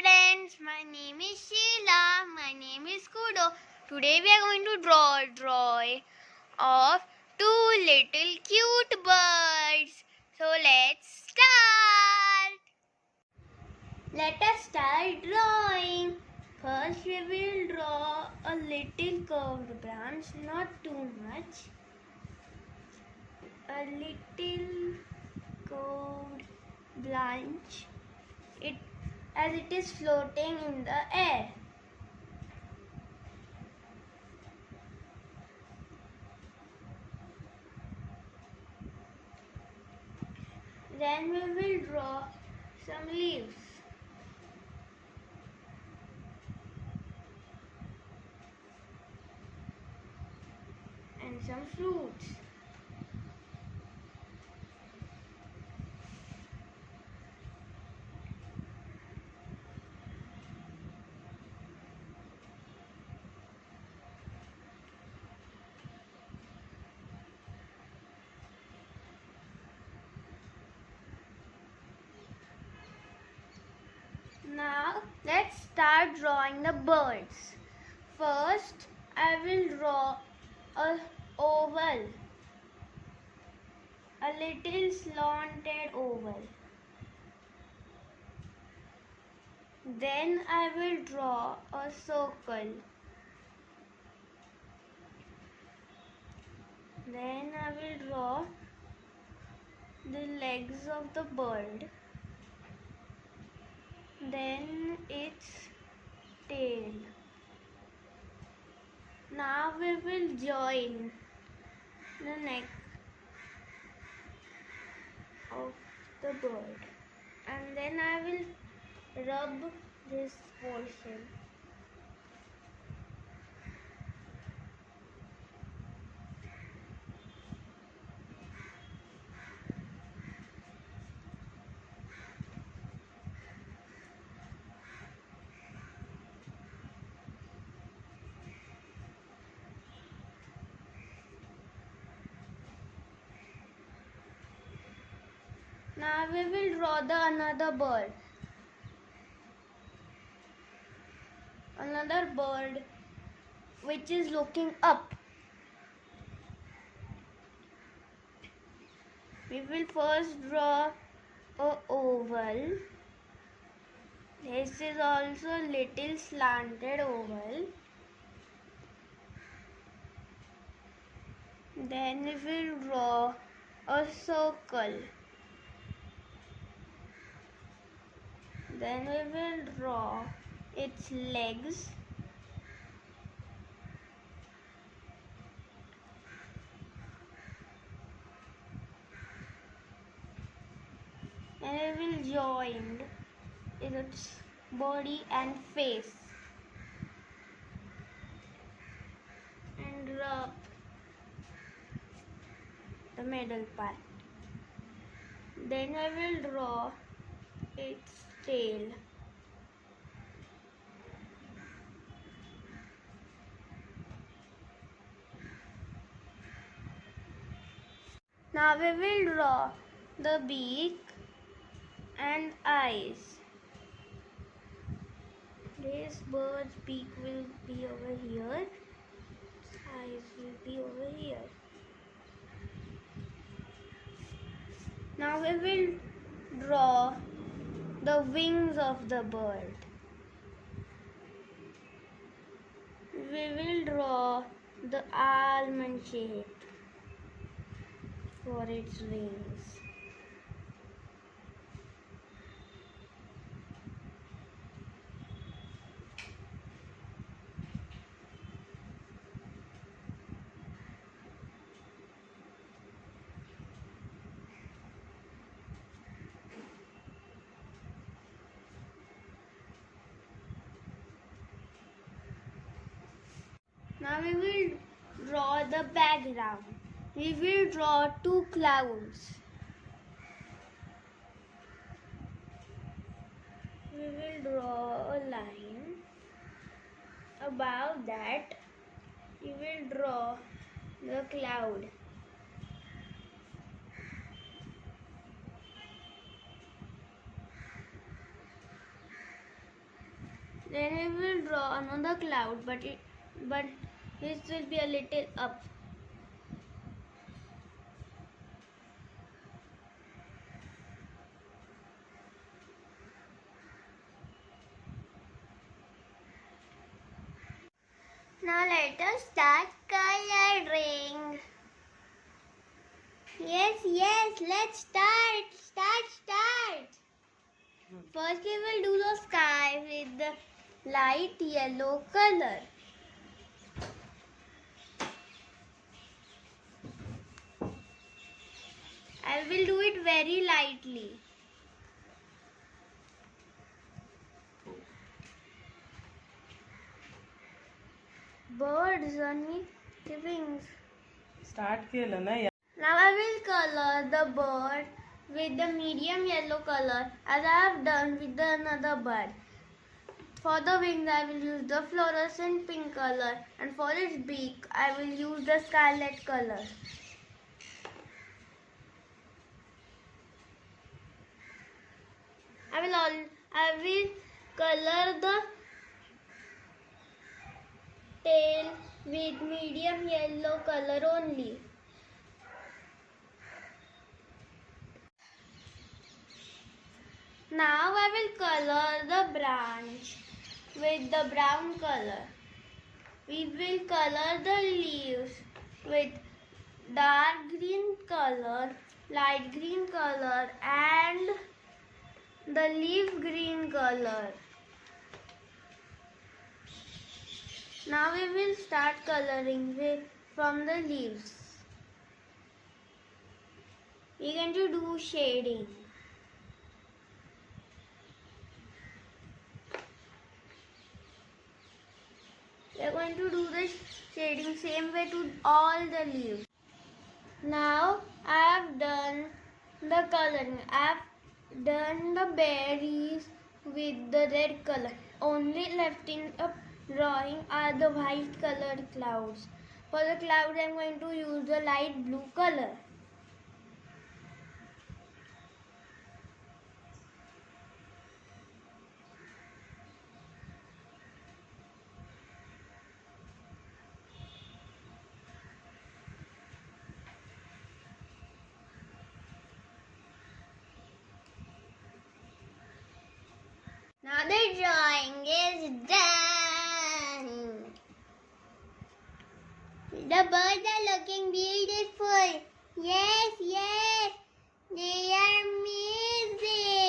friends, my name is Sheila. My name is Kudo. Today we are going to draw a drawing of two little cute birds. So let's start. Let us start drawing. First we will draw a little curved branch, not too much. A little curved branch. As it is floating in the air. Then we will draw some leaves. And some fruits. Now let's start drawing the birds. First I will draw a oval, a little slanted oval. Then I will draw a circle. Then I will draw the legs of the bird. Then its tail. Now we will join the neck of the bird, and then I will rub this portion. Now we will draw another bird. Another bird which is looking up. We will first draw a oval. This is also a little slanted oval. Then we will draw a circle. Then we will draw its legs. And we will join its body and face. And rub the middle part. Then I will draw its tail. Now we will draw the beak and eyes. This bird's beak will be over here. Its eyes will be over here. Now we will draw the wings of the bird. We will draw the almond shape for its wings. Now we will draw the background. We will draw two clouds. We will draw a line. Above that, we will draw the cloud. Then we will draw another cloud, but this will be a little up. Now let us start coloring. Yes, let's start. Start. First we will do the sky with the light yellow color. I will do it very lightly. Birds on the wings. Start केलं ना. Now I will color the bird with the medium yellow color as I have done with the another bird. For the wings I will use the fluorescent pink color, and for its beak I will use the scarlet color. I will color the tail with medium yellow color only. Now I will color the branch with the brown color. We will color the leaves with dark green color, light green color and the leaf green color. Now we will start coloring from the leaves. We are going to do shading. We are going to do the shading same way to all the leaves. Now I have done the coloring. I have done the berries with the red color. Only left in a drawing are the white colored clouds. For the clouds I am going to use the light blue color. Now the drawing is done. The birds are looking beautiful. Yes, they are amazing.